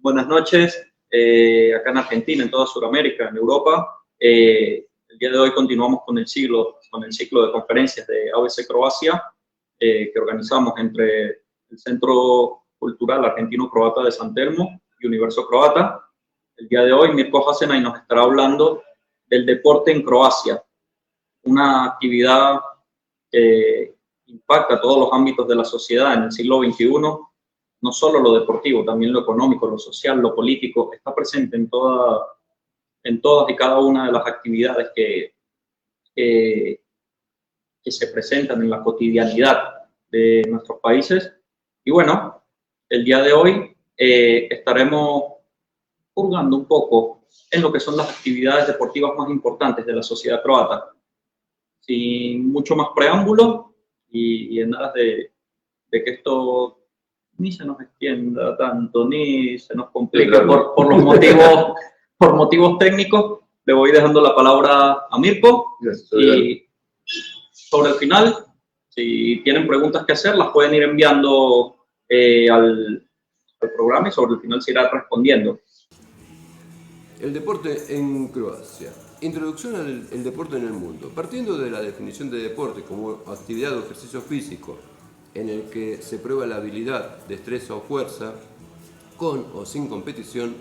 Buenas noches, acá en Argentina, en toda Sudamérica, en Europa. El día de hoy continuamos con el ciclo de conferencias de ABC Croacia, que organizamos entre el Centro Cultural Argentino-Croata de San Telmo y Universo Croata. El día de hoy Mirko Hasenay nos estará hablando del deporte en Croacia, una actividad que impacta todos los ámbitos de la sociedad en el siglo XXI. No solo lo deportivo, también lo económico, lo social, lo político, está presente en todas y cada una de las actividades que se presentan en la cotidianidad de nuestros países. Y bueno, el día de hoy estaremos hurgando un poco en lo que son las actividades deportivas más importantes de la sociedad croata. Sin mucho más preámbulo y en aras de que esto ni se nos extienda tanto, ni se nos complique por motivos técnicos, le voy dejando la palabra a Mirko. Y sobre el final, si tienen preguntas que hacer, las pueden ir enviando al programa y sobre el final se irá respondiendo. El deporte en Croacia. Introducción al deporte en el mundo. Partiendo de la definición de deporte como actividad o ejercicio físico en el que se prueba la habilidad, destreza o fuerza, con o sin competición,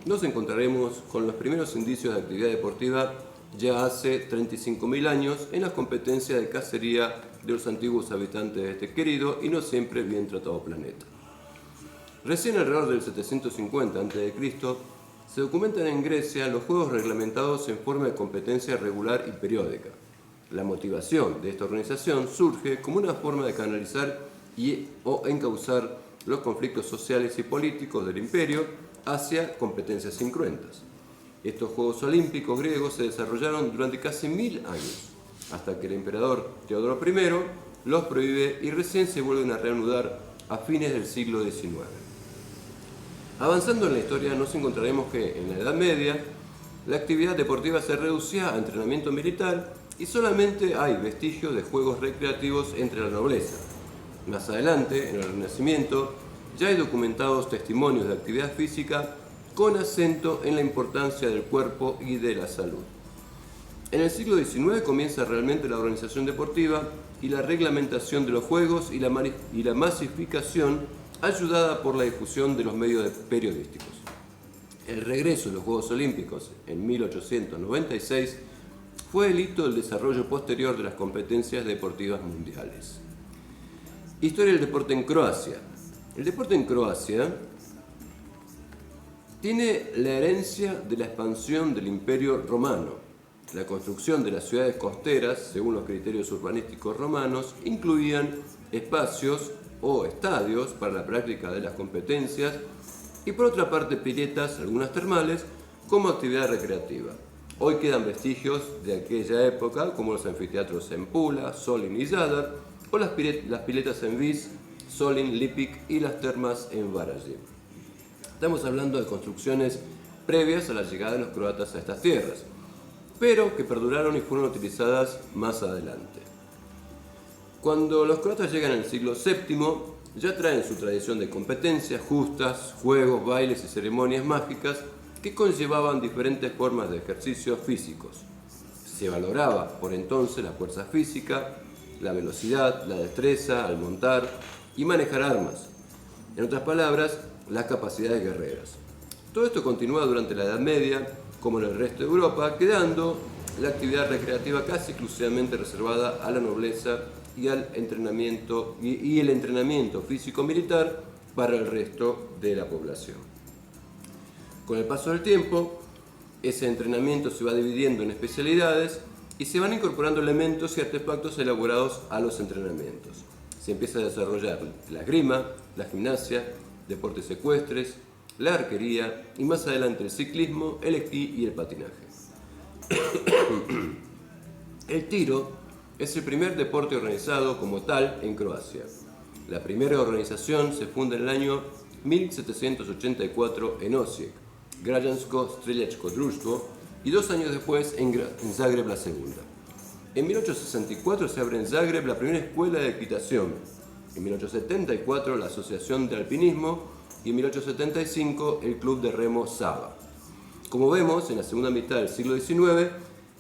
nos encontraremos con los primeros indicios de actividad deportiva ya hace 35.000 años en las competencias de cacería de los antiguos habitantes de este querido y no siempre bien tratado planeta. Recién alrededor del 750 a.C., se documentan en Grecia los juegos reglamentados en forma de competencia regular y periódica. La motivación de esta organización surge como una forma de canalizar o encauzar los conflictos sociales y políticos del imperio hacia competencias incruentas. Estos Juegos Olímpicos griegos se desarrollaron durante casi 1000 años, hasta que el emperador Teodoro I los prohíbe y recién se vuelven a reanudar a fines del siglo XIX. Avanzando en la historia nos encontraremos que en la Edad Media la actividad deportiva se reducía a entrenamiento militar y solamente hay vestigios de juegos recreativos entre la nobleza. Más adelante, en el Renacimiento, ya hay documentados testimonios de actividad física con acento en la importancia del cuerpo y de la salud. En el siglo XIX comienza realmente la organización deportiva y la reglamentación de los juegos y la masificación ayudada por la difusión de los medios periodísticos. El regreso de los Juegos Olímpicos en 1896 fue el hito del desarrollo posterior de las competencias deportivas mundiales. Historia del deporte en Croacia. El deporte en Croacia tiene la herencia de la expansión del Imperio Romano. La construcción de las ciudades costeras, según los criterios urbanísticos romanos, incluían espacios o estadios para la práctica de las competencias y por otra parte piletas, algunas termales, como actividad recreativa. Hoy quedan vestigios de aquella época como los anfiteatros en Pula, Solin y Zadar o las piletas en Vis, Solin, Lipik y las termas en Varaždin. Estamos hablando de construcciones previas a la llegada de los croatas a estas tierras, pero que perduraron y fueron utilizadas más adelante. Cuando los croatas llegan al siglo VII, ya traen su tradición de competencias justas, juegos, bailes y ceremonias mágicas que conllevaban diferentes formas de ejercicios físicos. Se valoraba por entonces la fuerza física, la velocidad, la destreza al montar y manejar armas. En otras palabras, las capacidades guerreras. Todo esto continúa durante la Edad Media, como en el resto de Europa, quedando la actividad recreativa casi exclusivamente reservada a la nobleza y el entrenamiento físico-militar para el resto de la población. Con el paso del tiempo, ese entrenamiento se va dividiendo en especialidades y se van incorporando elementos y artefactos elaborados a los entrenamientos. Se empieza a desarrollar la esgrima, la gimnasia, deportes ecuestres, la arquería y más adelante el ciclismo, el esquí y el patinaje. El tiro es el primer deporte organizado como tal en Croacia. La primera organización se funda en el año 1784 en Osijek, Građansko Streljačko Društvo, y 2 años después en Zagreb la segunda. En 1864 se abre en Zagreb la primera escuela de equitación, en 1874 la Asociación de Alpinismo y en 1875 el Club de Remo Saba. Como vemos, en la segunda mitad del siglo XIX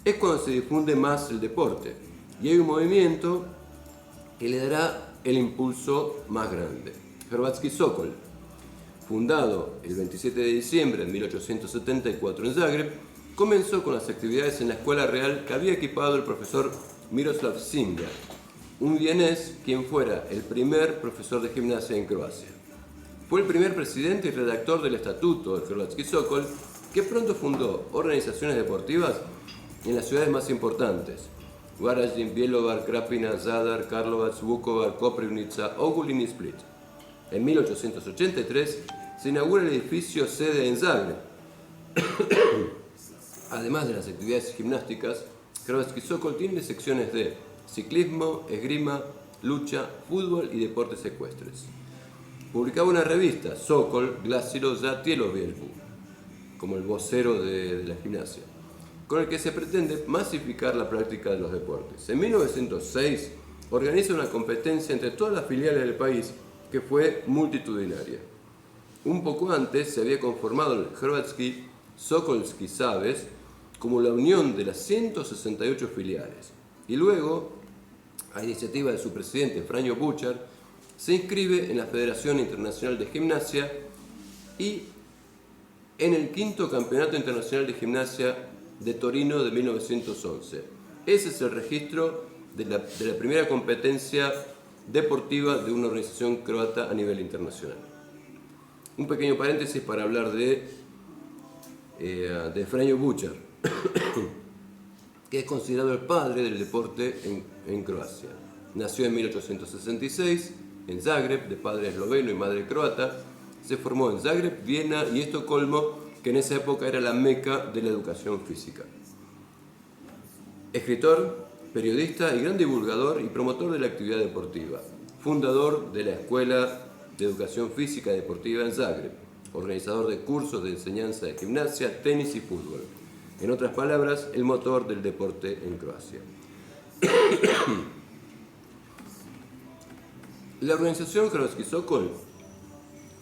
es cuando se difunde más el deporte y hay un movimiento que le dará el impulso más grande. Hrvatski Sokol, fundado el 27 de diciembre de 1874 en Zagreb, comenzó con las actividades en la escuela real que había equipado el profesor Miroslav Simja, un vienés quien fuera el primer profesor de gimnasia en Croacia. Fue el primer presidente y redactor del estatuto del Hrvatski Sokol, que pronto fundó organizaciones deportivas en las ciudades más importantes: Varaždin, Bjelovar, Krapina, Zadar, Karlovac, Vukovar, Koprivnica, Ogulin y Split. En 1883 se inaugura el edificio sede en Zagreb. Además de las actividades gimnásticas, Hrvatski Sokol tiene secciones de ciclismo, esgrima, lucha, fútbol y deportes ecuestres. Publicaba una revista, Sokol Glasilo za Tjelovježbu, como el vocero de la gimnasia, con el que se pretende masificar la práctica de los deportes. En 1906 organiza una competencia entre todas las filiales del país que fue multitudinaria. Un poco antes se había conformado el Hrvatski Sokolski Savez como la unión de las 168 filiales. Y luego, a iniciativa de su presidente Franjo Bučar, se inscribe en la Federación Internacional de Gimnasia y en el quinto Campeonato Internacional de Gimnasia de Torino de 1911. Ese es el registro de la primera competencia deportiva de una organización croata a nivel internacional. Un pequeño paréntesis para hablar de Franjo Bučar, que es considerado el padre del deporte en Croacia. Nació en 1866 en Zagreb, de padre esloveno y madre croata. Se formó en Zagreb, Viena y Estocolmo, que en esa época era la meca de la educación física. Escritor, periodista y gran divulgador y promotor de la actividad deportiva. Fundador de la Escuela de Educación Física y Deportiva en Zagreb. Organizador de cursos de enseñanza de gimnasia, tenis y fútbol. En otras palabras, el motor del deporte en Croacia. La organización Hrvatski Sokol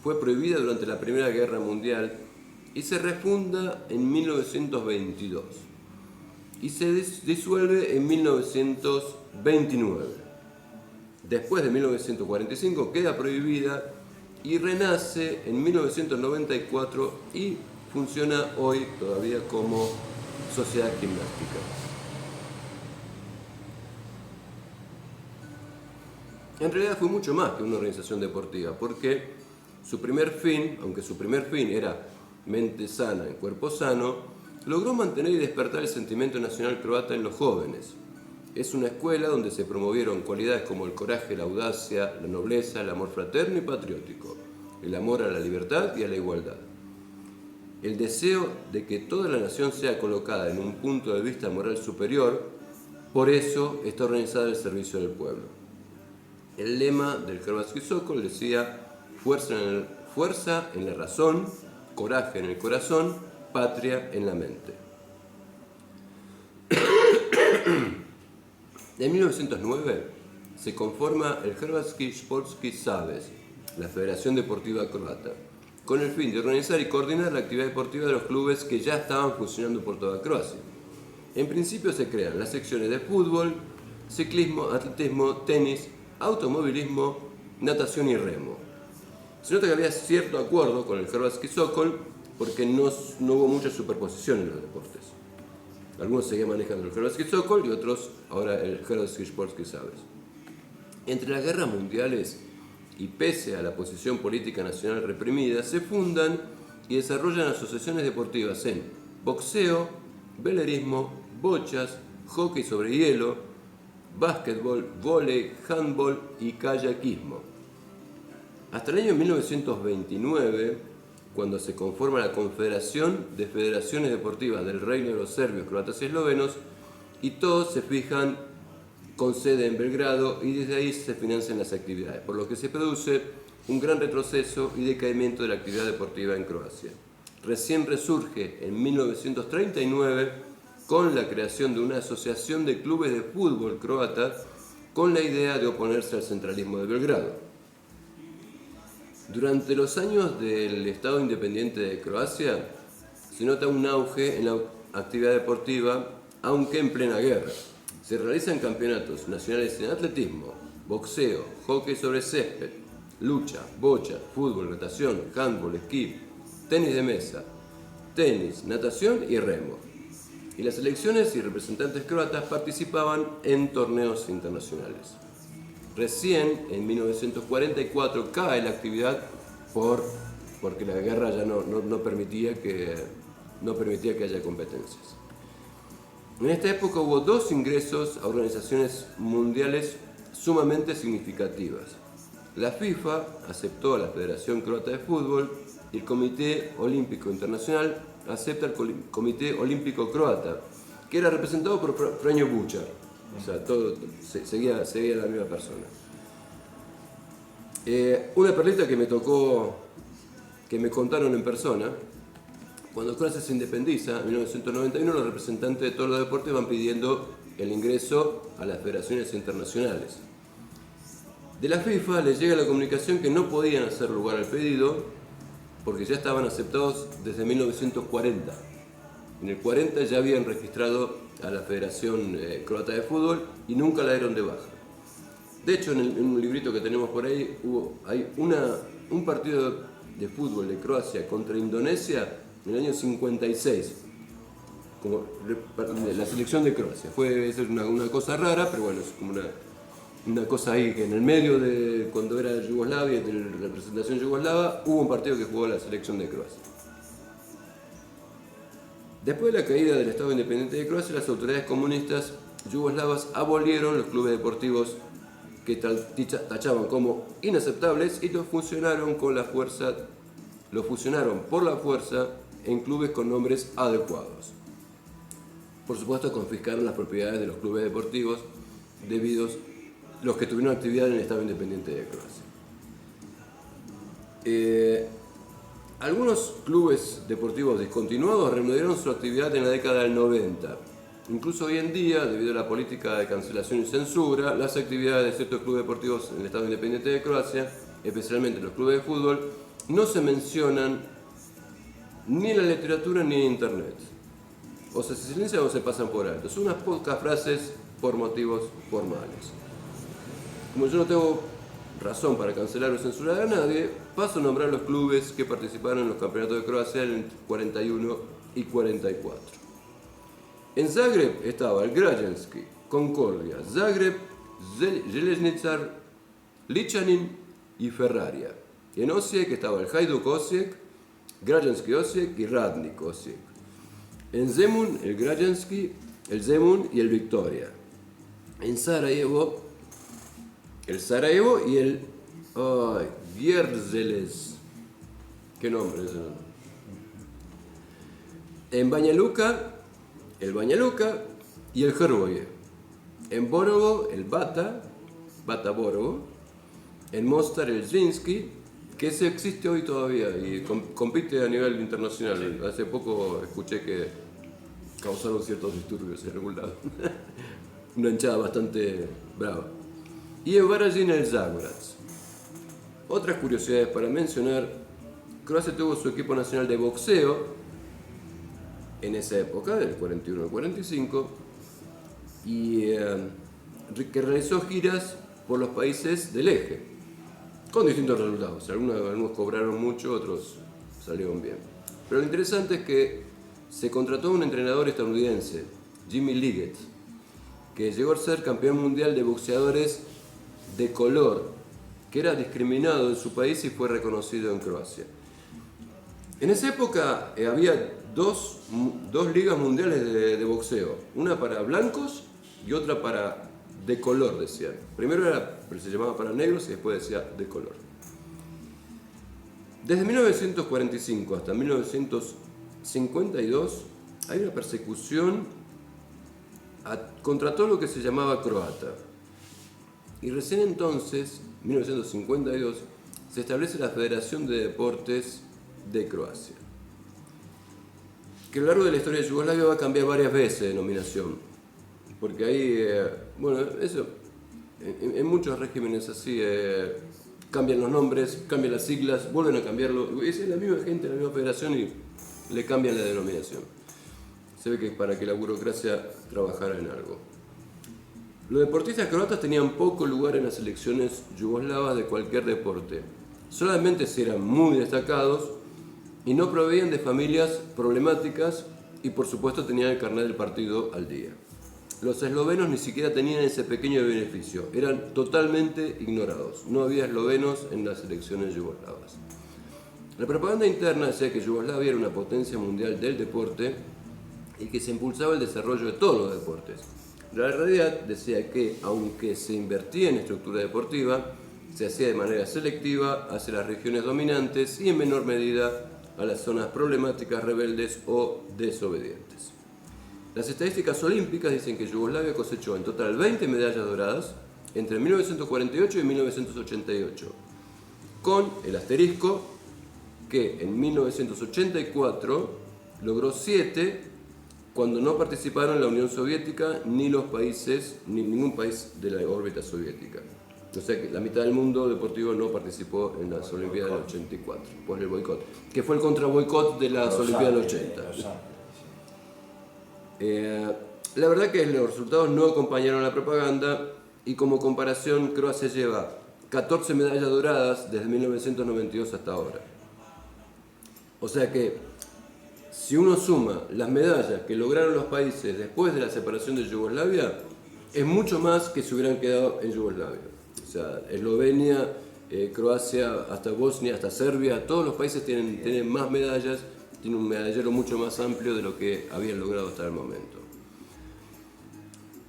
fue prohibida durante la Primera Guerra Mundial y se refunda en 1922 y se disuelve en 1929. Después de 1945 queda prohibida y renace en 1994 y funciona hoy todavía como sociedad gimnástica. En realidad fue mucho más que una organización deportiva, porque su primer fin, aunque su primer fin era mente sana en cuerpo sano, logró mantener y despertar el sentimiento nacional croata en los jóvenes. Es una escuela donde se promovieron cualidades como el coraje, la audacia, la nobleza, el amor fraterno y patriótico, el amor a la libertad y a la igualdad. El deseo de que toda la nación sea colocada en un punto de vista moral superior, por eso está organizada el servicio del pueblo. El lema del Hrvatski Sokol decía: fuerza en la razón, coraje en el corazón, patria en la mente. En 1909 se conforma el Hrvatski Sportski Savez, la Federación Deportiva Croata, con el fin de organizar y coordinar la actividad deportiva de los clubes que ya estaban funcionando por toda Croacia. En principio se crean las secciones de fútbol, ciclismo, atletismo, tenis, automovilismo, natación y remo. Se nota que había cierto acuerdo con el Hrvatski Sokol porque no hubo mucha superposición en los deportes. Algunos seguían manejando el Hrvatski Sokol y otros ahora el Hrvatski Sportski Savez. Entre las guerras mundiales y pese a la posición política nacional reprimida, se fundan y desarrollan asociaciones deportivas en boxeo, velerismo, bochas, hockey sobre hielo, básquetbol, vóley, handball y kayakismo. Hasta el año 1929, cuando se conforma la Confederación de Federaciones Deportivas del Reino de los Serbios, Croatas y Eslovenos, y todos se fijan con sede en Belgrado y desde ahí se financian las actividades, por lo que se produce un gran retroceso y decaimiento de la actividad deportiva en Croacia. Recién resurge en 1939 con la creación de una asociación de clubes de fútbol croatas con la idea de oponerse al centralismo de Belgrado. Durante los años del Estado independiente de Croacia se nota un auge en la actividad deportiva, aunque en plena guerra. Se realizan campeonatos nacionales en atletismo, boxeo, hockey sobre césped, lucha, bocha, fútbol, natación, handball, esquí, tenis de mesa, tenis, natación y remo. Y las selecciones y representantes croatas participaban en torneos internacionales. Recién en 1944 cae la actividad porque la guerra ya no permitía que haya competencias. En esta época hubo dos ingresos a organizaciones mundiales sumamente significativas. La FIFA aceptó a la Federación Croata de Fútbol y el Comité Olímpico Internacional acepta al Comité Olímpico Croata, que era representado por Franjo Bučar. O sea, todo seguía la misma persona. Una perlita que me contaron en persona: cuando Croacia se independiza, en 1991, los representantes de todos los deportes van pidiendo el ingreso a las federaciones internacionales. De la FIFA les llega la comunicación que no podían hacer lugar al pedido porque ya estaban aceptados desde 1940. En el 40 ya habían registrado a la Federación Croata de Fútbol y nunca la dieron de baja. De hecho, en un librito que tenemos por ahí, hay un partido de fútbol de Croacia contra Indonesia en el año 56, como la selección de Croacia. Fue una cosa rara, pero bueno, es como una cosa ahí que en el medio de cuando era Yugoslavia, de la representación yugoslava, hubo un partido que jugó la selección de Croacia. Después de la caída del Estado independiente de Croacia, las autoridades comunistas yugoslavas abolieron los clubes deportivos que tachaban como inaceptables y los fusionaron por la fuerza en clubes con nombres adecuados. Por supuesto, confiscaron las propiedades de los clubes deportivos los que tuvieron actividad en el Estado independiente de Croacia. Algunos clubes deportivos discontinuados reanudaron su actividad en la década del 90. Incluso hoy en día, debido a la política de cancelación y censura, las actividades de ciertos clubes deportivos en el Estado independiente de Croacia, especialmente los clubes de fútbol, no se mencionan ni en la literatura ni en internet. O se silencian o se pasan por alto. Son unas pocas frases por motivos formales. Como yo no tengo razón para cancelar o censurar a nadie, paso a nombrar los clubes que participaron en los campeonatos de Croacia en el 41 y 44. En Zagreb estaba el Građanski, Concordia, Zagreb, Željezničar, Ličanin y Ferrarija. En Osijek estaba el Hajduk Osijek, Građanski Osijek y Radnik Osijek. En Zemun el Građanski, el Zemun y el Victoria. En Sarajevo, el Sarajevo y el Vierzeles. ¿Qué nombre es ese nombre? En Banja Luka, el Banja Luka y el Hrvoje. En Borovo, el Bata Borovo. En Mostar, el Zrinski, que ese existe hoy todavía y compite a nivel internacional. Hace poco escuché que causaron ciertos disturbios en algún lado. Una hinchada bastante brava. Y en Varaždin, el Zagorac. Otras curiosidades para mencionar: Croacia tuvo su equipo nacional de boxeo en esa época, del 41 al 45, y que realizó giras por los países del eje, con distintos resultados. Algunos cobraron mucho, otros salieron bien. Pero lo interesante es que se contrató un entrenador estadounidense, Jimmy Liggett, que llegó a ser campeón mundial de boxeadores de color, que era discriminado en su país y fue reconocido en Croacia. En esa época había dos ligas mundiales de boxeo, una para blancos y otra para de color, decían. Primero se llamaba para negros y después decía de color. Desde 1945 hasta 1952 hay una persecución contra todo lo que se llamaba croata. Y recién entonces, 1952, se establece la Federación de Deportes de Croacia, que a lo largo de la historia de Yugoslavia va a cambiar varias veces de denominación, porque ahí, bueno, eso, en muchos regímenes así, cambian los nombres, cambian las siglas, vuelven a cambiarlo, es la misma gente, la misma federación y le cambian la denominación. Se ve que es para que la burocracia trabajara en algo. Los deportistas croatas tenían poco lugar en las selecciones yugoslavas de cualquier deporte, solamente si eran muy destacados y no proveían de familias problemáticas y por supuesto tenían el carnet del partido al día. Los eslovenos ni siquiera tenían ese pequeño beneficio, eran totalmente ignorados, no había eslovenos en las selecciones yugoslavas. La propaganda interna decía que Yugoslavia era una potencia mundial del deporte y que se impulsaba el desarrollo de todos los deportes. La realidad decía que, aunque se invertía en estructura deportiva, se hacía de manera selectiva hacia las regiones dominantes y en menor medida a las zonas problemáticas, rebeldes o desobedientes. Las estadísticas olímpicas dicen que Yugoslavia cosechó en total 20 medallas doradas entre 1948 y 1988, con el asterisco que en 1984 logró 7 cuando no participaron la Unión Soviética ni los países, ni ningún país de la órbita soviética. O sea que la mitad del mundo deportivo no participó en las Olimpiadas del 84, por el boicot, que fue el contra-boicot de las Olimpiadas del 80. La verdad que los resultados no acompañaron la propaganda y como comparación Croacia lleva 14 medallas doradas desde 1992 hasta ahora. O sea que si uno suma las medallas que lograron los países después de la separación de Yugoslavia, es mucho más que si hubieran quedado en Yugoslavia. O sea, Eslovenia, Croacia, hasta Bosnia, hasta Serbia, todos los países tienen más medallas, tienen un medallero mucho más amplio de lo que habían logrado hasta el momento.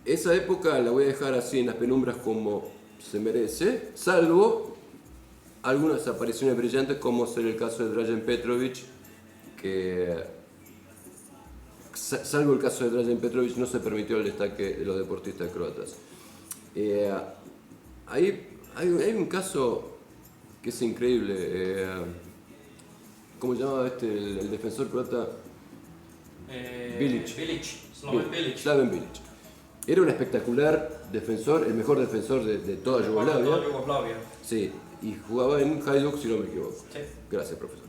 Esa época la voy a dejar así en las penumbras como se merece, salvo algunas apariciones brillantes como ser el caso de Dražen Petrović, que salvo el caso de Dražen Petrović no se permitió el destaque de los deportistas croatas. Hay un caso que es increíble. ¿Cómo se llamaba el defensor croata? Slaven Bilić. Era un espectacular defensor, el mejor defensor de toda Yugoslavia. Sí, y jugaba en Hajduk, si no me equivoco. Sí. Gracias, profesor.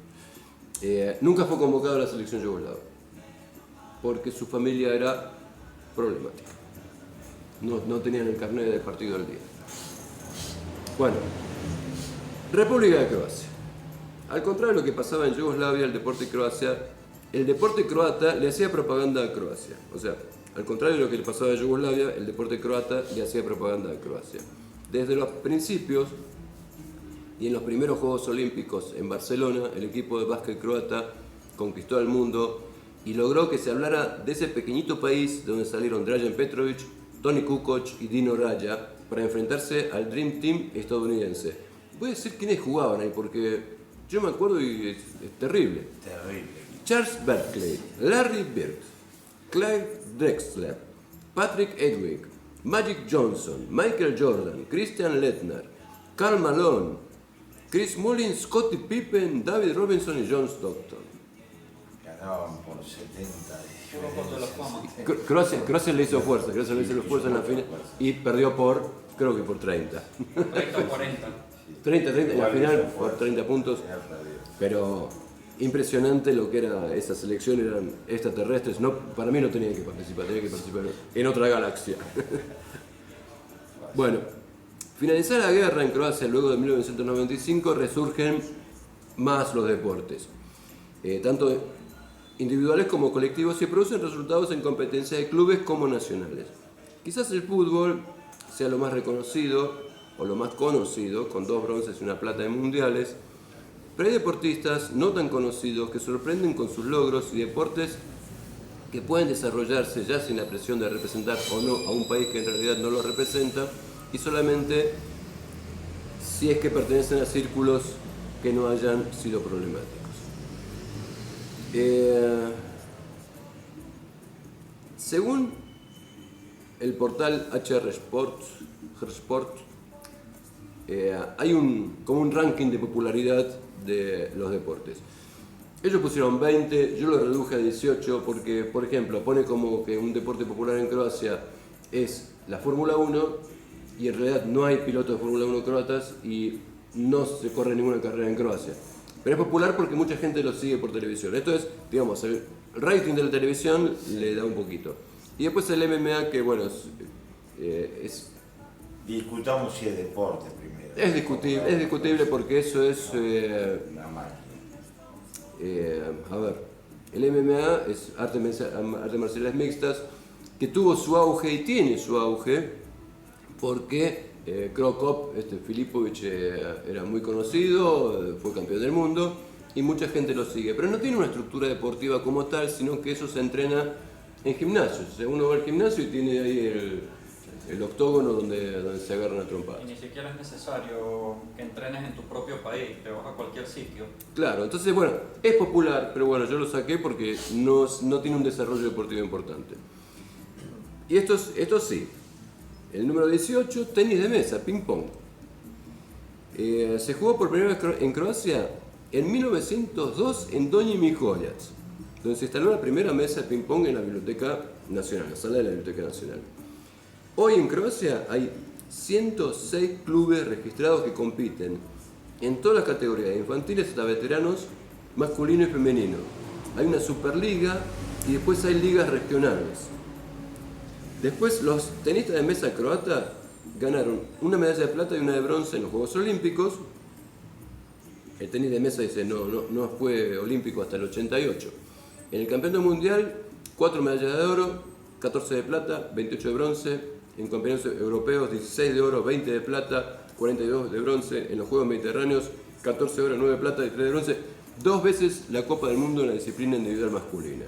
Nunca fue convocado a la selección yugoslava, porque su familia era problemática. No tenían el carnet del partido al día. Bueno, República de Croacia. Al contrario de lo que pasaba en Yugoslavia, el deporte croata le hacía propaganda a Croacia. O sea, al contrario de lo que le pasaba a Yugoslavia, el deporte croata le hacía propaganda a Croacia. Desde los principios y en los primeros Juegos Olímpicos en Barcelona, el equipo de básquet croata conquistó al mundo y logró que se hablara de ese pequeñito país de donde salieron Dražen Petrović, Toni Kukoc y Dino Radja para enfrentarse al Dream Team estadounidense. Voy a decir quiénes jugaban ahí porque yo me acuerdo y es terrible. Charles Barkley, Larry Bird, Clyde Drexler, Patrick Edwick, Magic Johnson, Michael Jordan, Christian Laettner, Karl Malone, Chris Mullin, Scottie Pippen, David Robinson y John Stockton. Ganaban por 70 Croacia le hizo fuerza, en la final y perdió creo que por 30. 30 o 40. 30, en la final por 30 puntos. Pero impresionante lo que era esa selección, eran extraterrestres. Para mí no tenían que participar, tenían que participar en otra galaxia. Bueno, finalizada la guerra en Croacia luego de 1995 resurgen más los deportes. Tanto individuales como colectivos, se producen resultados en competencia de clubes como nacionales. Quizás el fútbol sea lo más reconocido o lo más conocido, con 2 bronces y una plata en mundiales, pero hay deportistas no tan conocidos que sorprenden con sus logros y deportes que pueden desarrollarse ya sin la presión de representar o no a un país que en realidad no lo representa y solamente si es que pertenecen a círculos que no hayan sido problemáticos. Según el portal HR Sport, hay como un ranking de popularidad de los deportes. Ellos pusieron 20, yo lo reduje a 18 porque, por ejemplo, pone como que un deporte popular en Croacia es la Fórmula 1 y en realidad no hay pilotos de Fórmula 1 croatas y no se corre ninguna carrera en Croacia. Pero es popular porque mucha gente lo sigue por televisión. Esto es, digamos, el rating de la televisión le da un poquito. Y después el MMA, que bueno, es Discutamos si es deporte primero. es discutible porque eso es... Una máquina. a ver, el MMA es arte marciales mixtas que tuvo su auge y tiene su auge porque Cro Cop, Filipovic era muy conocido, fue campeón del mundo y mucha gente lo sigue, pero no tiene una estructura deportiva como tal, sino que eso se entrena en gimnasios. O sea, uno va al gimnasio y tiene ahí el octógono donde se agarran a trompadas. Y ni siquiera es necesario que entrenes en tu propio país, te vas a cualquier sitio. Claro, entonces bueno, es popular, pero bueno, yo lo saqué porque no tiene un desarrollo deportivo importante. Y esto sí, el número 18, tenis de mesa, ping pong. Se jugó por primera vez en Croacia en 1902 en Donji Miholjac, donde se instaló la primera mesa de ping pong en la Biblioteca Nacional, la sala de la Biblioteca Nacional. Hoy en Croacia hay 106 clubes registrados que compiten en todas las categorías, de infantiles hasta veteranos, masculino y femenino. Hay una superliga y después hay ligas regionales. Después los tenistas de mesa croatas ganaron una medalla de plata y una de bronce en los Juegos Olímpicos. El tenis de mesa dice no fue olímpico hasta el 88. En el campeonato mundial, 4 medallas de oro, 14 de plata, 28 de bronce. En campeonatos europeos, 16 de oro, 20 de plata, 42 de bronce. En los Juegos Mediterráneos, 14 de oro, 9 de plata y 3 de bronce. 2 veces la Copa del Mundo en la disciplina individual masculina.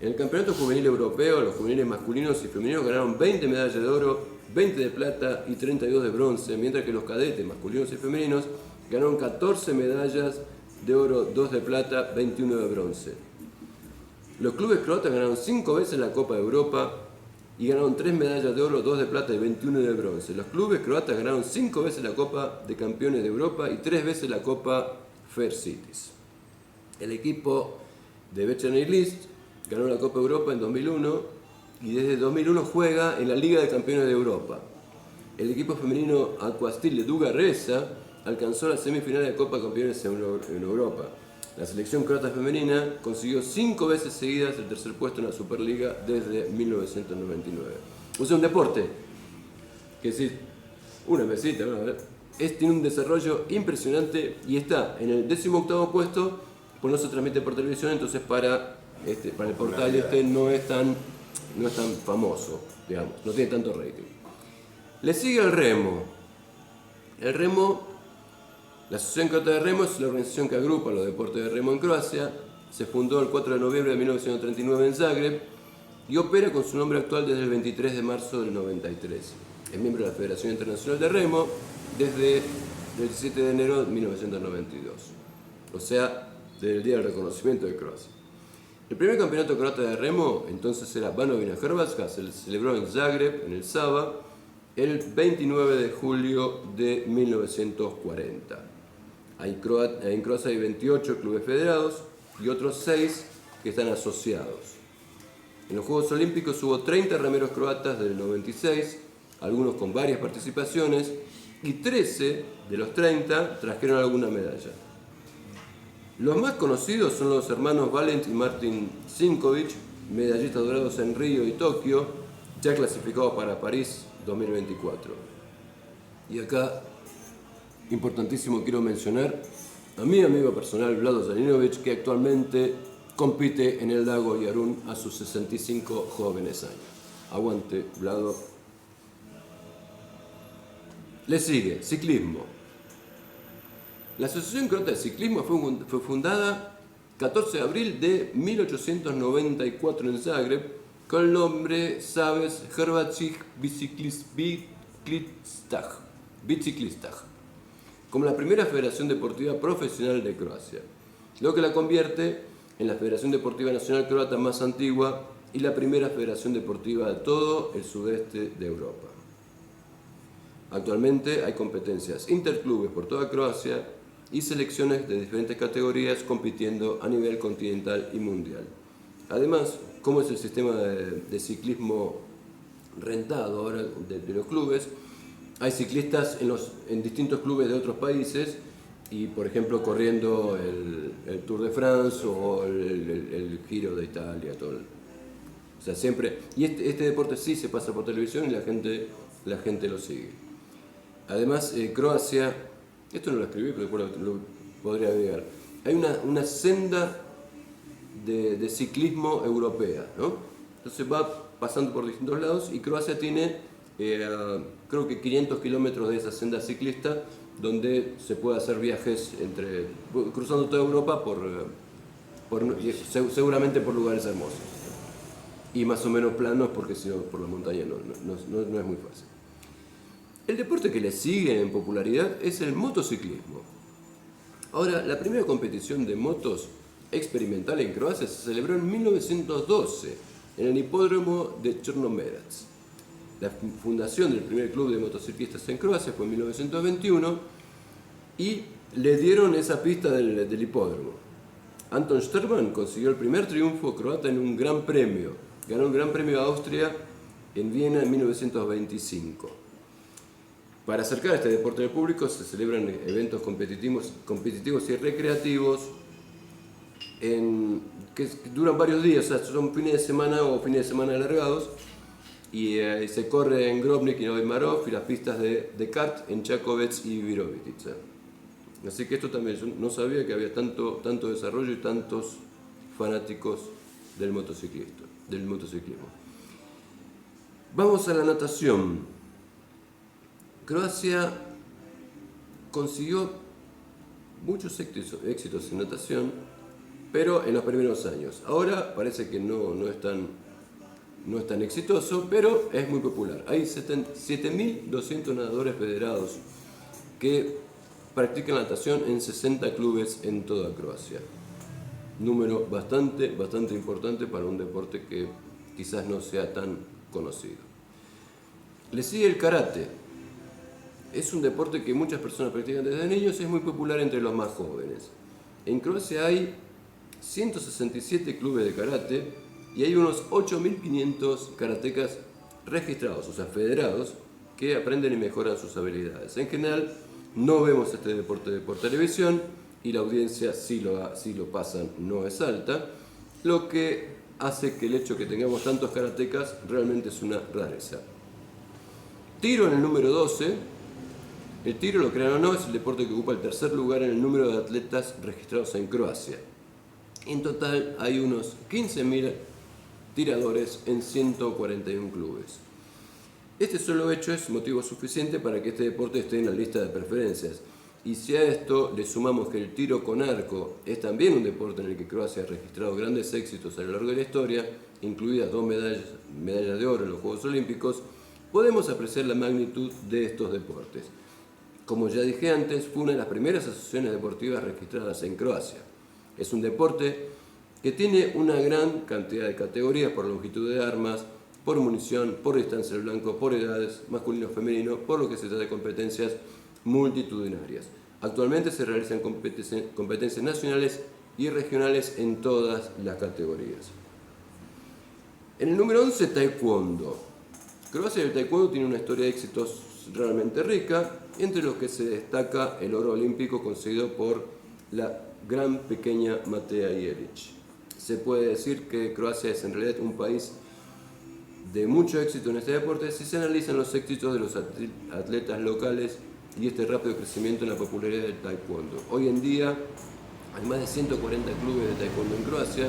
En el campeonato juvenil europeo, los juveniles masculinos y femeninos ganaron 20 medallas de oro, 20 de plata y 32 de bronce, mientras que los cadetes masculinos y femeninos ganaron 14 medallas de oro, 2 de plata, 21 de bronce. Los clubes croatas ganaron 5 veces la Copa de Europa y ganaron 3 medallas de oro, 2 de plata y 21 de bronce. Los clubes croatas ganaron 5 veces la Copa de Campeones de Europa y 3 veces la Copa Fair Cities. El equipo de Večernji List ganó la Copa Europa en 2001 y desde 2001 juega en la Liga de Campeones de Europa. El equipo femenino Aquastil de Duga Resa alcanzó la semifinal de Copa Campeones en Europa. La selección croata femenina consiguió 5 veces seguidas el tercer puesto en la Superliga desde 1999. O sea, un deporte que si una mesita, tiene un desarrollo impresionante y está en el 18º puesto, pues no se transmite por televisión, entonces para el portal no es tan famoso, digamos, no tiene tanto rating. Le sigue el remo. El remo, la Asociación Croata de Remo es la organización que agrupa los deportes de remo en Croacia. Se fundó el 4 de noviembre de 1939 en Zagreb y opera con su nombre actual desde el 23 de marzo del 93. Es miembro de la Federación Internacional de Remo desde el 17 de enero de 1992, o sea, desde el día del reconocimiento de Croacia. El primer campeonato croata de remo entonces era Banovina Hrvatska, se celebró en Zagreb, en el Sava, el 29 de julio de 1940. En Croacia hay 28 clubes federados y otros 6 que están asociados. En los Juegos Olímpicos hubo 30 remeros croatas del 96, algunos con varias participaciones, y 13 de los 30 trajeron alguna medalla. Los más conocidos son los hermanos Valent y Martin Sinkovic, medallistas dorados en Río y Tokio, ya clasificados para París 2024. Y acá, importantísimo, quiero mencionar a mi amigo personal Vlado Janinovic, que actualmente compite en el lago Yarun a sus 65 jóvenes años. Aguante, Vlado. Le sigue, ciclismo. La Asociación Croata de Ciclismo fue fundada 14 de abril de 1894 en Zagreb con el nombre Savez Hrvatskih Biciklistaj, como la primera federación deportiva profesional de Croacia, lo que la convierte en la Federación Deportiva Nacional Croata más antigua y la primera federación deportiva de todo el sudeste de Europa. Actualmente hay competencias interclubes por toda Croacia y selecciones de diferentes categorías compitiendo a nivel continental y mundial. Además, como es el sistema de ciclismo rentado ahora de los clubes, hay ciclistas en distintos clubes de otros países y, por ejemplo, corriendo el Tour de France o el Giro de Italia. O sea, siempre. Y este deporte sí se pasa por televisión y la gente lo sigue. Además, Croacia, esto no lo escribí, pero después lo podría agregar. Hay una senda de ciclismo europea, ¿no? Entonces va pasando por distintos lados y Croacia tiene, creo que 500 kilómetros de esa senda ciclista donde se puede hacer viajes cruzando toda Europa seguramente por lugares hermosos y más o menos planos, porque si no por la montaña no es muy fácil. El deporte que le sigue en popularidad es el motociclismo. Ahora, la primera competición de motos experimental en Croacia se celebró en 1912 en el hipódromo de Chernomerac. La fundación del primer club de motociclistas en Croacia fue en 1921 y le dieron esa pista del hipódromo. Anton Sterman consiguió el primer triunfo croata en un gran premio. Ganó el Gran Premio de Austria en Viena en 1925. Para acercar este deporte al público se celebran eventos competitivos y recreativos que duran varios días, o sea, son fines de semana o fines de semana alargados, y se corre en Grobnik y Novi Marov y las pistas de kart en Čakovec y Virovitica. Así que esto también, yo no sabía que había tanto desarrollo y tantos fanáticos del motociclismo. Vamos a la natación. Croacia consiguió muchos éxitos en natación, pero en los primeros años. Ahora parece que no es tan exitoso, pero es muy popular. Hay 7.200 nadadores federados que practican natación en 60 clubes en toda Croacia. Número bastante importante para un deporte que quizás no sea tan conocido. Le sigue el karate. Es un deporte que muchas personas practican desde niños y es muy popular entre los más jóvenes. En Croacia hay 167 clubes de karate y hay unos 8.500 karatecas registrados, o sea, federados, que aprenden y mejoran sus habilidades. En general, no vemos este deporte por televisión y la audiencia, si lo pasan, no es alta, lo que hace que el hecho que tengamos tantos karatecas realmente es una rareza. Tiro en el número 12. El tiro, lo crean o no, es el deporte que ocupa el tercer lugar en el número de atletas registrados en Croacia. En total hay unos 15.000 tiradores en 141 clubes. Este solo hecho es motivo suficiente para que este deporte esté en la lista de preferencias. Y si a esto le sumamos que el tiro con arco es también un deporte en el que Croacia ha registrado grandes éxitos a lo largo de la historia, incluidas 2 medallas de oro en los Juegos Olímpicos, podemos apreciar la magnitud de estos deportes. Como ya dije antes, fue una de las primeras asociaciones deportivas registradas en Croacia. Es un deporte que tiene una gran cantidad de categorías por longitud de armas, por munición, por distancia al blanco, por edades, masculino o femenino, por lo que se trata de competencias multitudinarias. Actualmente se realizan competencias nacionales y regionales en todas las categorías. En el número 11, taekwondo. Croacia del taekwondo tiene una historia de éxitos realmente rica, entre los que se destaca el oro olímpico conseguido por la gran pequeña Matea Jelić. Se puede decir que Croacia es en realidad un país de mucho éxito en este deporte si se analizan los éxitos de los atletas locales y este rápido crecimiento en la popularidad del taekwondo. Hoy en día hay más de 140 clubes de taekwondo en Croacia,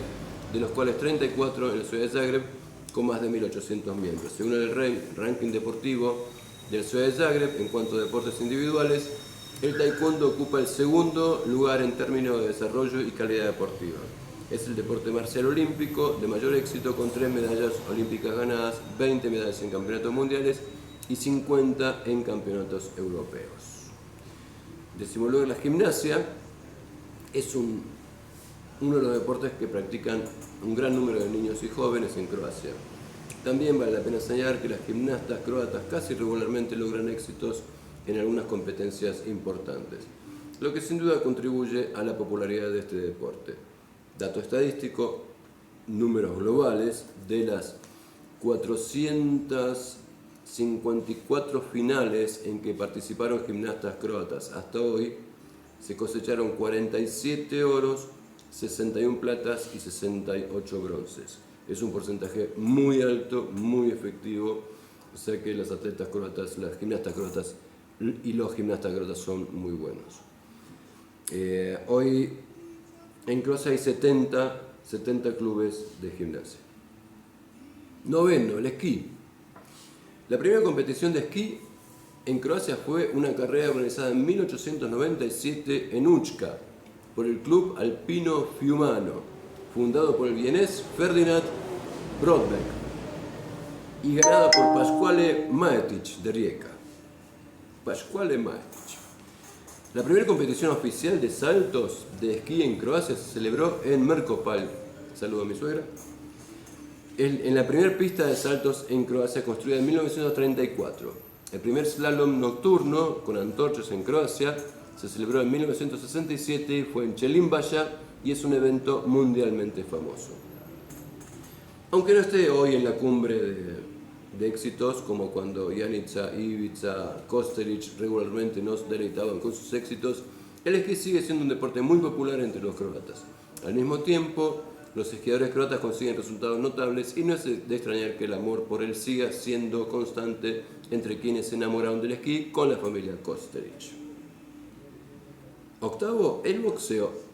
de los cuales 34 en la ciudad de Zagreb, con más de 1.800 miembros. Según el ranking deportivo de la ciudad de Zagreb, en cuanto a deportes individuales, el taekwondo ocupa el segundo lugar en términos de desarrollo y calidad deportiva. Es el deporte marcial olímpico de mayor éxito, con 3 medallas olímpicas ganadas, 20 medallas en campeonatos mundiales y 50 en campeonatos europeos. Decimos luego, la gimnasia es uno de los deportes que practican un gran número de niños y jóvenes en Croacia. También vale la pena señalar que las gimnastas croatas casi regularmente logran éxitos en algunas competencias importantes, lo que sin duda contribuye a la popularidad de este deporte. Dato estadístico, números globales: de las 454 finales en que participaron gimnastas croatas hasta hoy, se cosecharon 47 oros, 61 platas y 68 bronces. Es un porcentaje muy alto, muy efectivo, o sea que las atletas croatas, las gimnastas croatas y los gimnastas croatas son muy buenos. Hoy en Croacia hay 70 clubes de gimnasia. Noveno, el esquí. La primera competición de esquí en Croacia fue una carrera organizada en 1897 en Učka por el Club Alpino Fiumano, fundado por el vienés Ferdinand Brodbeck y ganada por Pasquale Maetic de Rijeka. Pasquale Maetic. La primera competición oficial de saltos de esquí en Croacia se celebró en Mrkopalj. Saludo a mi suegra. En la primera pista de saltos en Croacia, construida en 1934. El primer slalom nocturno con antorchas en Croacia se celebró en 1967 y fue en Čelimbaša y es un evento mundialmente famoso. Aunque no esté hoy en la cumbre de éxitos, como cuando Janica, Ivica, Kostelić regularmente nos deleitaban con sus éxitos, el esquí sigue siendo un deporte muy popular entre los croatas. Al mismo tiempo, los esquiadores croatas consiguen resultados notables y no es de extrañar que el amor por él siga siendo constante entre quienes se enamoraron del esquí con la familia Kostelić. Octavo, el boxeo.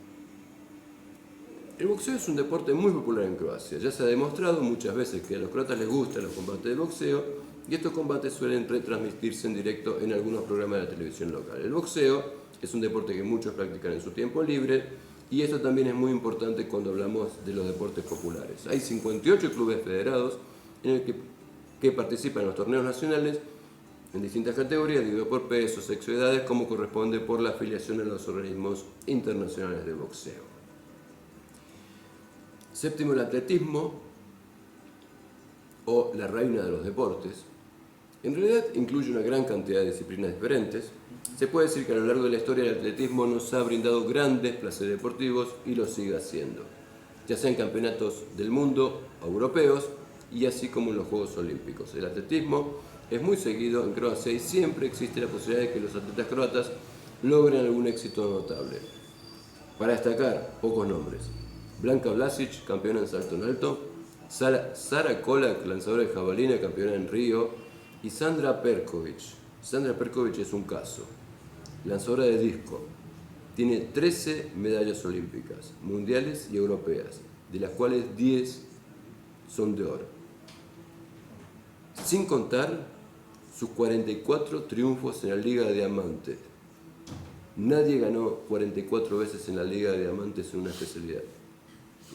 El boxeo es un deporte muy popular en Croacia. Ya se ha demostrado muchas veces que a los croatas les gustan los combates de boxeo y estos combates suelen retransmitirse en directo en algunos programas de la televisión local. El boxeo es un deporte que muchos practican en su tiempo libre y esto también es muy importante cuando hablamos de los deportes populares. Hay 58 clubes federados en el que participan en los torneos nacionales en distintas categorías, dividido por peso, sexo y edades, como corresponde por la afiliación a los organismos internacionales de boxeo. Séptimo, el atletismo, o la reina de los deportes. En realidad incluye una gran cantidad de disciplinas diferentes. Se puede decir que a lo largo de la historia el atletismo nos ha brindado grandes placeres deportivos y lo sigue haciendo, ya sea en campeonatos del mundo, europeos y así como en los Juegos Olímpicos. El atletismo es muy seguido en Croacia y siempre existe la posibilidad de que los atletas croatas logren algún éxito notable. Para destacar, pocos nombres: Blanka Vlasic, campeona en salto en alto; Sara Kolak, lanzadora de jabalina, campeona en Río; y Sandra Perković. Sandra Perković es un caso, lanzadora de disco. Tiene 13 medallas olímpicas, mundiales y europeas, de las cuales 10 son de oro. Sin contar sus 44 triunfos en la Liga de Diamantes. Nadie ganó 44 veces en la Liga de Diamantes en una especialidad.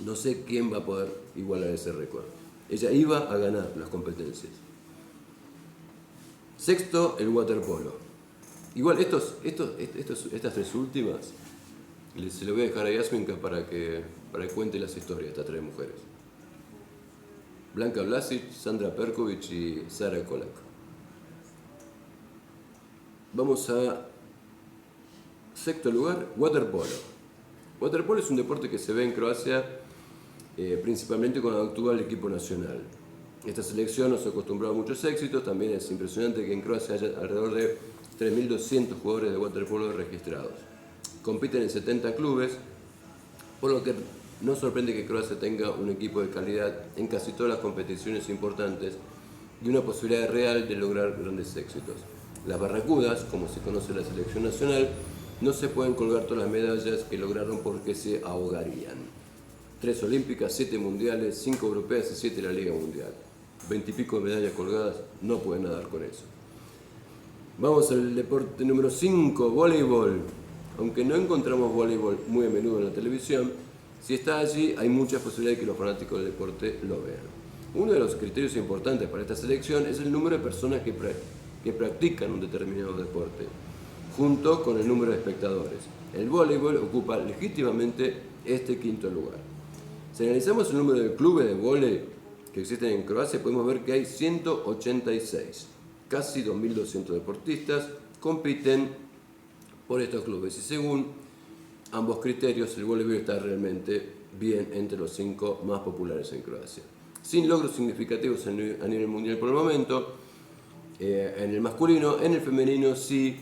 No sé quién va a poder igualar ese récord. Ella iba a ganar las competencias. Sexto, el waterpolo. Igual estas tres últimas se lo voy a dejar a Yasminka para que cuente las historias de estas tres mujeres: Blanka Vlasic, Sandra Perković y Sara Kolak. Vamos a sexto lugar, waterpolo. Waterpolo es un deporte que se ve en Croacia principalmente cuando actúa el equipo nacional. Esta selección nos ha acostumbrado a muchos éxitos. También es impresionante que en Croacia haya alrededor de 3.200 jugadores de waterpolo registrados. Compiten en 70 clubes, por lo que no sorprende que Croacia tenga un equipo de calidad en casi todas las competiciones importantes y una posibilidad real de lograr grandes éxitos. Las barracudas, como se conoce la selección nacional, no se pueden colgar todas las medallas que lograron porque se ahogarían. 3 olímpicas, 7 mundiales, 5 europeas y 7 de la Liga Mundial. 20 y pico de medallas colgadas, no pueden nadar con eso. Vamos al deporte número 5, voleibol. Aunque no encontramos voleibol muy a menudo en la televisión, si está allí hay muchas posibilidades de que los fanáticos del deporte lo vean. Uno de los criterios importantes para esta selección es el número de personas que practican un determinado deporte, junto con el número de espectadores. El voleibol ocupa legítimamente este quinto lugar. Si analizamos el número de clubes de vóley que existen en Croacia, podemos ver que hay 186, casi 2.200 deportistas compiten por estos clubes. Y según ambos criterios, el voleibol está realmente bien entre los 5 más populares en Croacia. Sin logros significativos a nivel mundial por el momento, en el masculino. En el femenino sí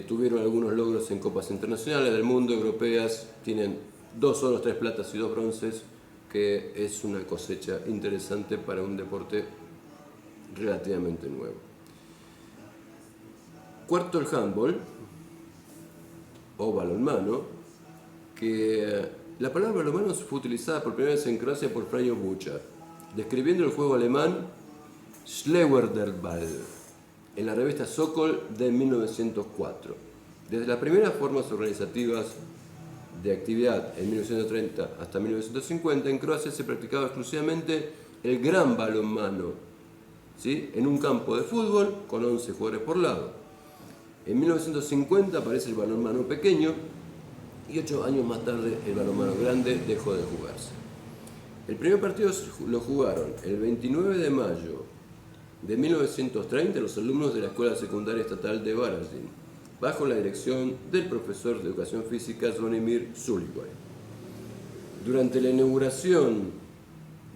tuvieron algunos logros en copas internacionales del mundo, europeas. Tienen 2 oros, 3 platas y 2 bronces, que es una cosecha interesante para un deporte relativamente nuevo. Cuarto, el handball o balonmano, que la palabra balonmano fue utilizada por primera vez en Croacia por Franjo Buchar, describiendo el juego alemán Schleudernball en la revista Sokol de 1904. Desde las primeras formas organizativas de actividad en 1930 hasta 1950, en Croacia se practicaba exclusivamente el gran balonmano, ¿sí?, en un campo de fútbol con 11 jugadores por lado. En 1950 aparece el balonmano pequeño y 8 años más tarde el balonmano grande dejó de jugarse. El primer partido lo jugaron el 29 de mayo de 1930 los alumnos de la Escuela Secundaria Estatal de Varaždin, bajo la dirección del profesor de Educación Física Zvonimir Sulivoj. Durante la inauguración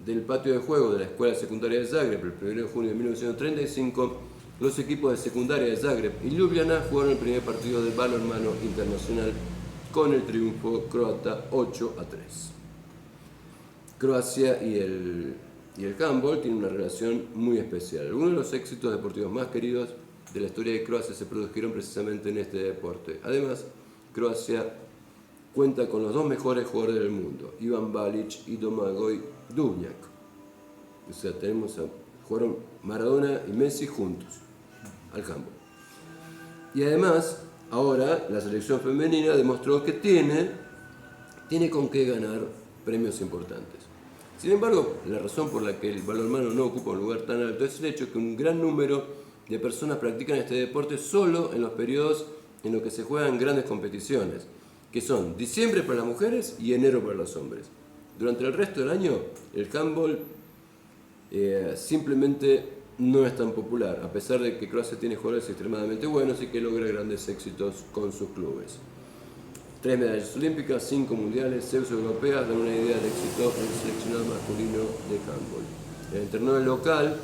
del patio de juego de la Escuela Secundaria de Zagreb el 1 de junio de 1935, los equipos de secundaria de Zagreb y Ljubljana jugaron el primer partido de balonmano internacional con el triunfo croata 8-3. Croacia y el handball tienen una relación muy especial. Algunos de los éxitos deportivos más queridos de la historia de Croacia se produjeron precisamente en este deporte. Además, Croacia cuenta con los 2 mejores jugadores del mundo, Ivan Balić y Domagoj Duvnjak. O sea, jugaron Maradona y Messi juntos al handball. Y además, ahora la selección femenina demostró que tiene con qué ganar premios importantes. Sin embargo, la razón por la que el balonmano no ocupa un lugar tan alto es el hecho que un gran número de personas practican este deporte solo en los periodos en los que se juegan grandes competiciones, que son diciembre para las mujeres y enero para los hombres. Durante el resto del año, el handball simplemente no es tan popular, a pesar de que Croacia tiene jugadores extremadamente buenos y que logra grandes éxitos con sus clubes. 3 medallas olímpicas, 5 mundiales, 6 europeas dan una idea del éxito del seleccionado masculino de handball. En el torneo local,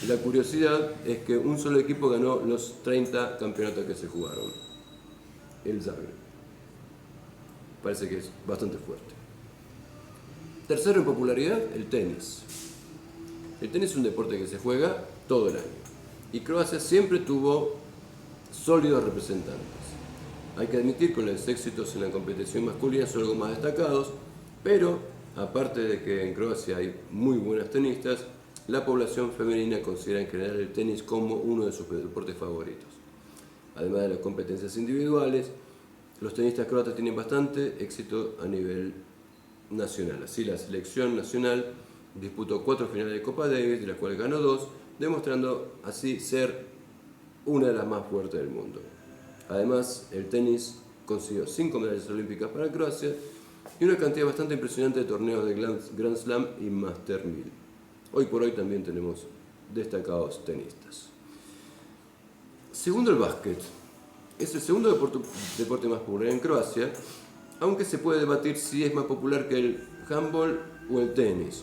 la curiosidad es que un solo equipo ganó los 30 campeonatos que se jugaron, el Zagreb. Parece que es bastante fuerte. Tercero en popularidad, el tenis. El tenis es un deporte que se juega todo el año y Croacia siempre tuvo sólidos representantes. Hay que admitir que los éxitos en la competición masculina son algo más destacados, pero aparte de que en Croacia hay muy buenas tenistas, la población femenina considera en general el tenis como uno de sus deportes favoritos. Además de las competencias individuales, los tenistas croatas tienen bastante éxito a nivel nacional. Así, la selección nacional disputó 4 finales de Copa Davis, de las cuales ganó 2, demostrando así ser una de las más fuertes del mundo. Además, el tenis consiguió 5 medallas olímpicas para Croacia y una cantidad bastante impresionante de torneos de Grand Slam y Master 1000. Hoy por hoy también tenemos destacados tenistas. Segundo, el básquet. Es el segundo deporte más popular en Croacia, aunque se puede debatir si es más popular que el handball o el tenis.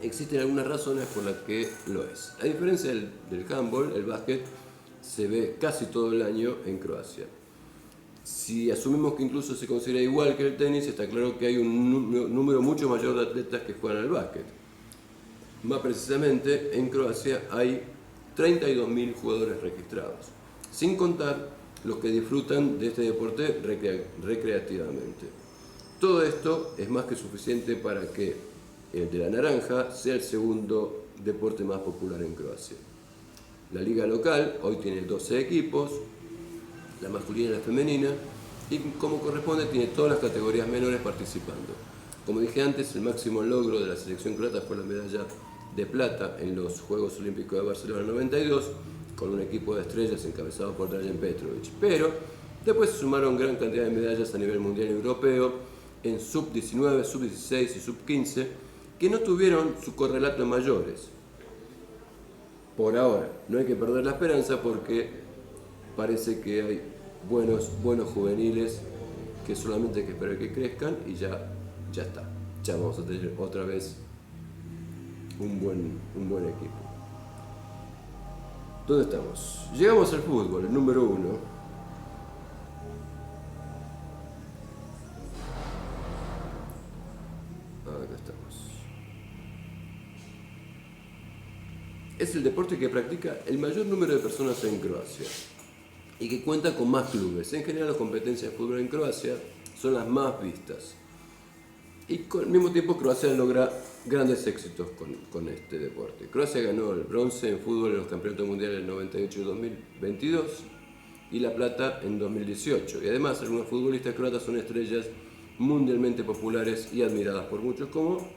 Existen algunas razones por las que lo es. A diferencia del handball, el básquet se ve casi todo el año en Croacia. Si asumimos que incluso se considera igual que el tenis, está claro que hay un número mucho mayor de atletas que juegan al básquet. Más precisamente, en Croacia hay 32.000 jugadores registrados, sin contar los que disfrutan de este deporte recreativamente. Todo esto es más que suficiente para que el de la naranja sea el segundo deporte más popular en Croacia. La liga local hoy tiene 12 equipos, la masculina y la femenina, y como corresponde tiene todas las categorías menores participando. Como dije antes, el máximo logro de la selección croata fue la medalla de plata en los Juegos Olímpicos de Barcelona 92, con un equipo de estrellas encabezado por Dragan Petrovic. Pero después se sumaron gran cantidad de medallas a nivel mundial y europeo en sub-19, sub-16 y sub-15, que no tuvieron su correlato en mayores. Por ahora, no hay que perder la esperanza porque parece que hay buenos juveniles que solamente hay que esperar que crezcan y ya está. Ya vamos a tener otra vez un buen equipo. ¿Dónde estamos? Llegamos al fútbol, el número 1. Acá estamos. Es el deporte que practica el mayor número de personas en Croacia y que cuenta con más clubes. En general, las competencias de fútbol en Croacia son las más vistas. Y al mismo tiempo Croacia logra grandes éxitos con este deporte. Croacia ganó el bronce en fútbol en los campeonatos mundiales del 98 y 2022 y la plata en 2018. Y además algunos futbolistas croatas son estrellas mundialmente populares y admiradas por muchos, como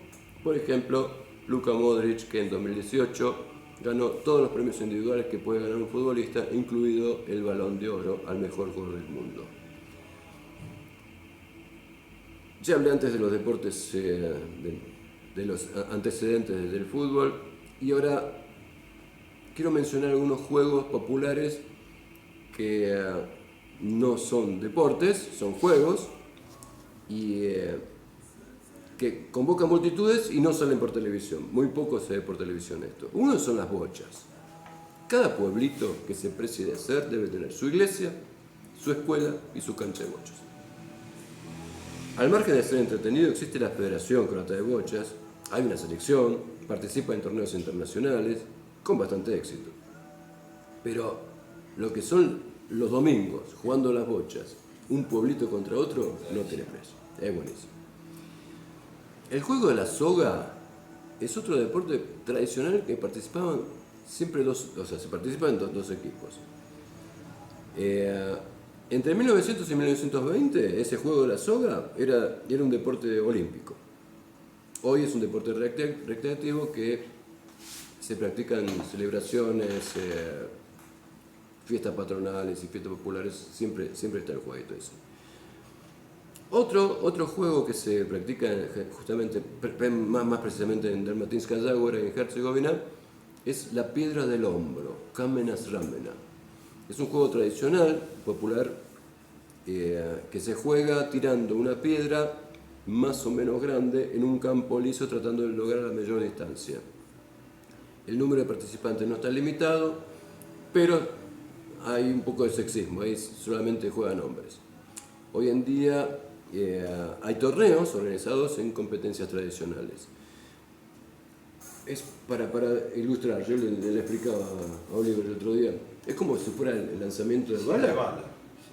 por ejemplo Luka Modric, que en 2018 ganó todos los premios individuales que puede ganar un futbolista, incluido el Balón de Oro al mejor jugador del mundo. Ya hablé antes de los deportes, de los antecedentes del fútbol, y ahora quiero mencionar algunos juegos populares que no son deportes, son juegos, y que convocan multitudes y no salen por televisión. Muy poco se ve por televisión esto. Uno son las bochas. Cada pueblito que se precie de ser debe tener su iglesia, su escuela y su cancha de bochas. Al margen de ser entretenido, existe la Federación Croata de Bochas, hay una selección, participa en torneos internacionales, con bastante éxito. Pero lo que son los domingos, jugando las bochas, un pueblito contra otro, no tiene precio. Es buenísimo. El juego de la soga es otro deporte tradicional que participaban siempre se participan dos equipos. Entre 1900 y 1920, ese juego de la soga era un deporte olímpico. Hoy es un deporte recreativo que se practica en celebraciones, fiestas patronales y fiestas populares, siempre está el jueguito ese. Otro juego que se practica justamente, más precisamente en Dalmatinska Zagora, en Herzegovina, es la piedra del hombro, Kamenas Ramena. Es un juego tradicional, popular, que se juega tirando una piedra más o menos grande en un campo liso tratando de lograr la mayor distancia. El número de participantes no está limitado, pero hay un poco de sexismo, ahí solamente juegan hombres. Hoy en día hay torneos organizados en competencias tradicionales. Es para ilustrar, yo le explicaba a Oliver el otro día, es como si fuera el lanzamiento de bala,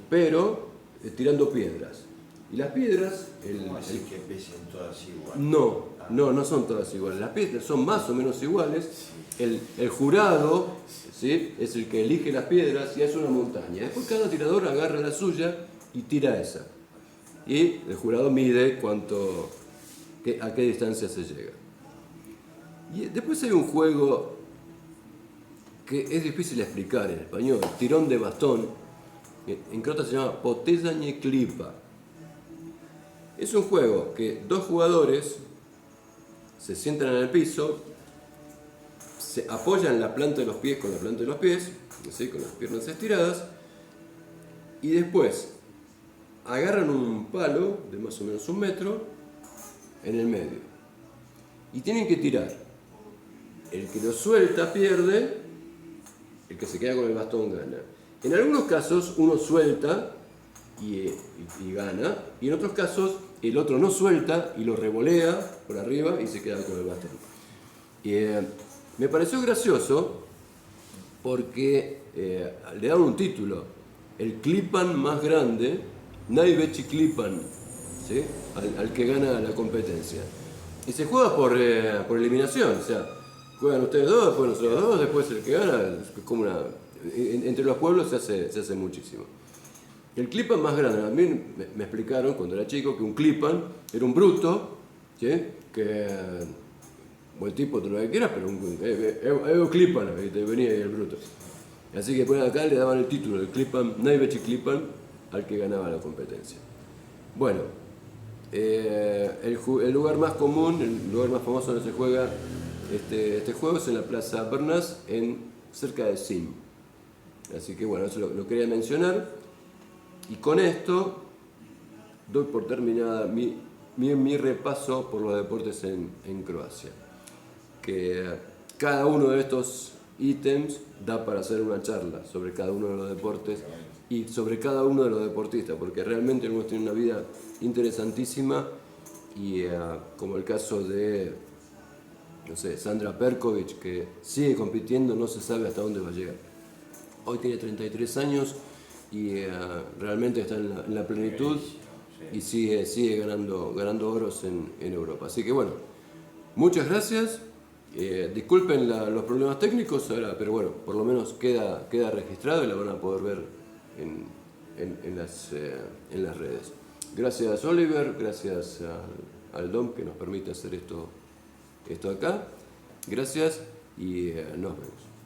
pero tirando piedras. Y las piedras... ¿Cómo así que pesen todas iguales? No son todas iguales. Las piedras son más o menos iguales. El jurado, ¿sí?, es el que elige las piedras y es una montaña. Después cada tirador agarra la suya y tira esa. Y el jurado mide a qué distancia se llega. Y después hay un juego que es difícil de explicar en español, tirón de bastón, que en croata se llama potezanje klipa. Es un juego que dos jugadores se sientan en el piso, se apoyan la planta de los pies con la planta de los pies, ¿sí?, con las piernas estiradas, y después agarran un palo de más o menos 1 metro en el medio y tienen que tirar. El que lo suelta pierde, el que se queda con el bastón gana. En algunos casos uno suelta y gana, y en otros casos el otro no suelta y lo revolea por arriba y se queda con el bastón. Me pareció gracioso porque le dan un título, el Klipan más grande, Najveći Klipan, ¿sí?, al que gana la competencia. Y se juega por eliminación, o sea, juegan ustedes dos, después nosotros dos, después el que gana, es como entre los pueblos se hace muchísimo. El Klipan más grande, a mí me explicaron cuando era chico que un Klipan era un bruto, ¿sí?, que buen tipo, todo lo que quieras, pero un Klipan, te venía ahí el bruto. Así que por acá le daban el título, el Klipan, Najveći Klipan, al que ganaba la competencia. Bueno, el lugar más común, el lugar más famoso donde se juega este juego es en la Plaza Bernaz, cerca de Sim. Así que bueno, eso lo quería mencionar. Y con esto doy por terminada mi repaso por los deportes en Croacia. Que cada uno de estos ítems da para hacer una charla sobre cada uno de los deportes y sobre cada uno de los deportistas, porque realmente algunos tienen una vida interesantísima y como el caso de, no sé, Sandra Perkovic, que sigue compitiendo, no se sabe hasta dónde va a llegar. Hoy tiene 33 años y realmente está en la plenitud y sigue ganando oros en Europa. Así que bueno, muchas gracias. Disculpen los problemas técnicos ahora, pero bueno, por lo menos queda registrado y la van a poder ver en las redes. Gracias Oliver, gracias al Dom que nos permite hacer esto acá. Gracias y nos vemos.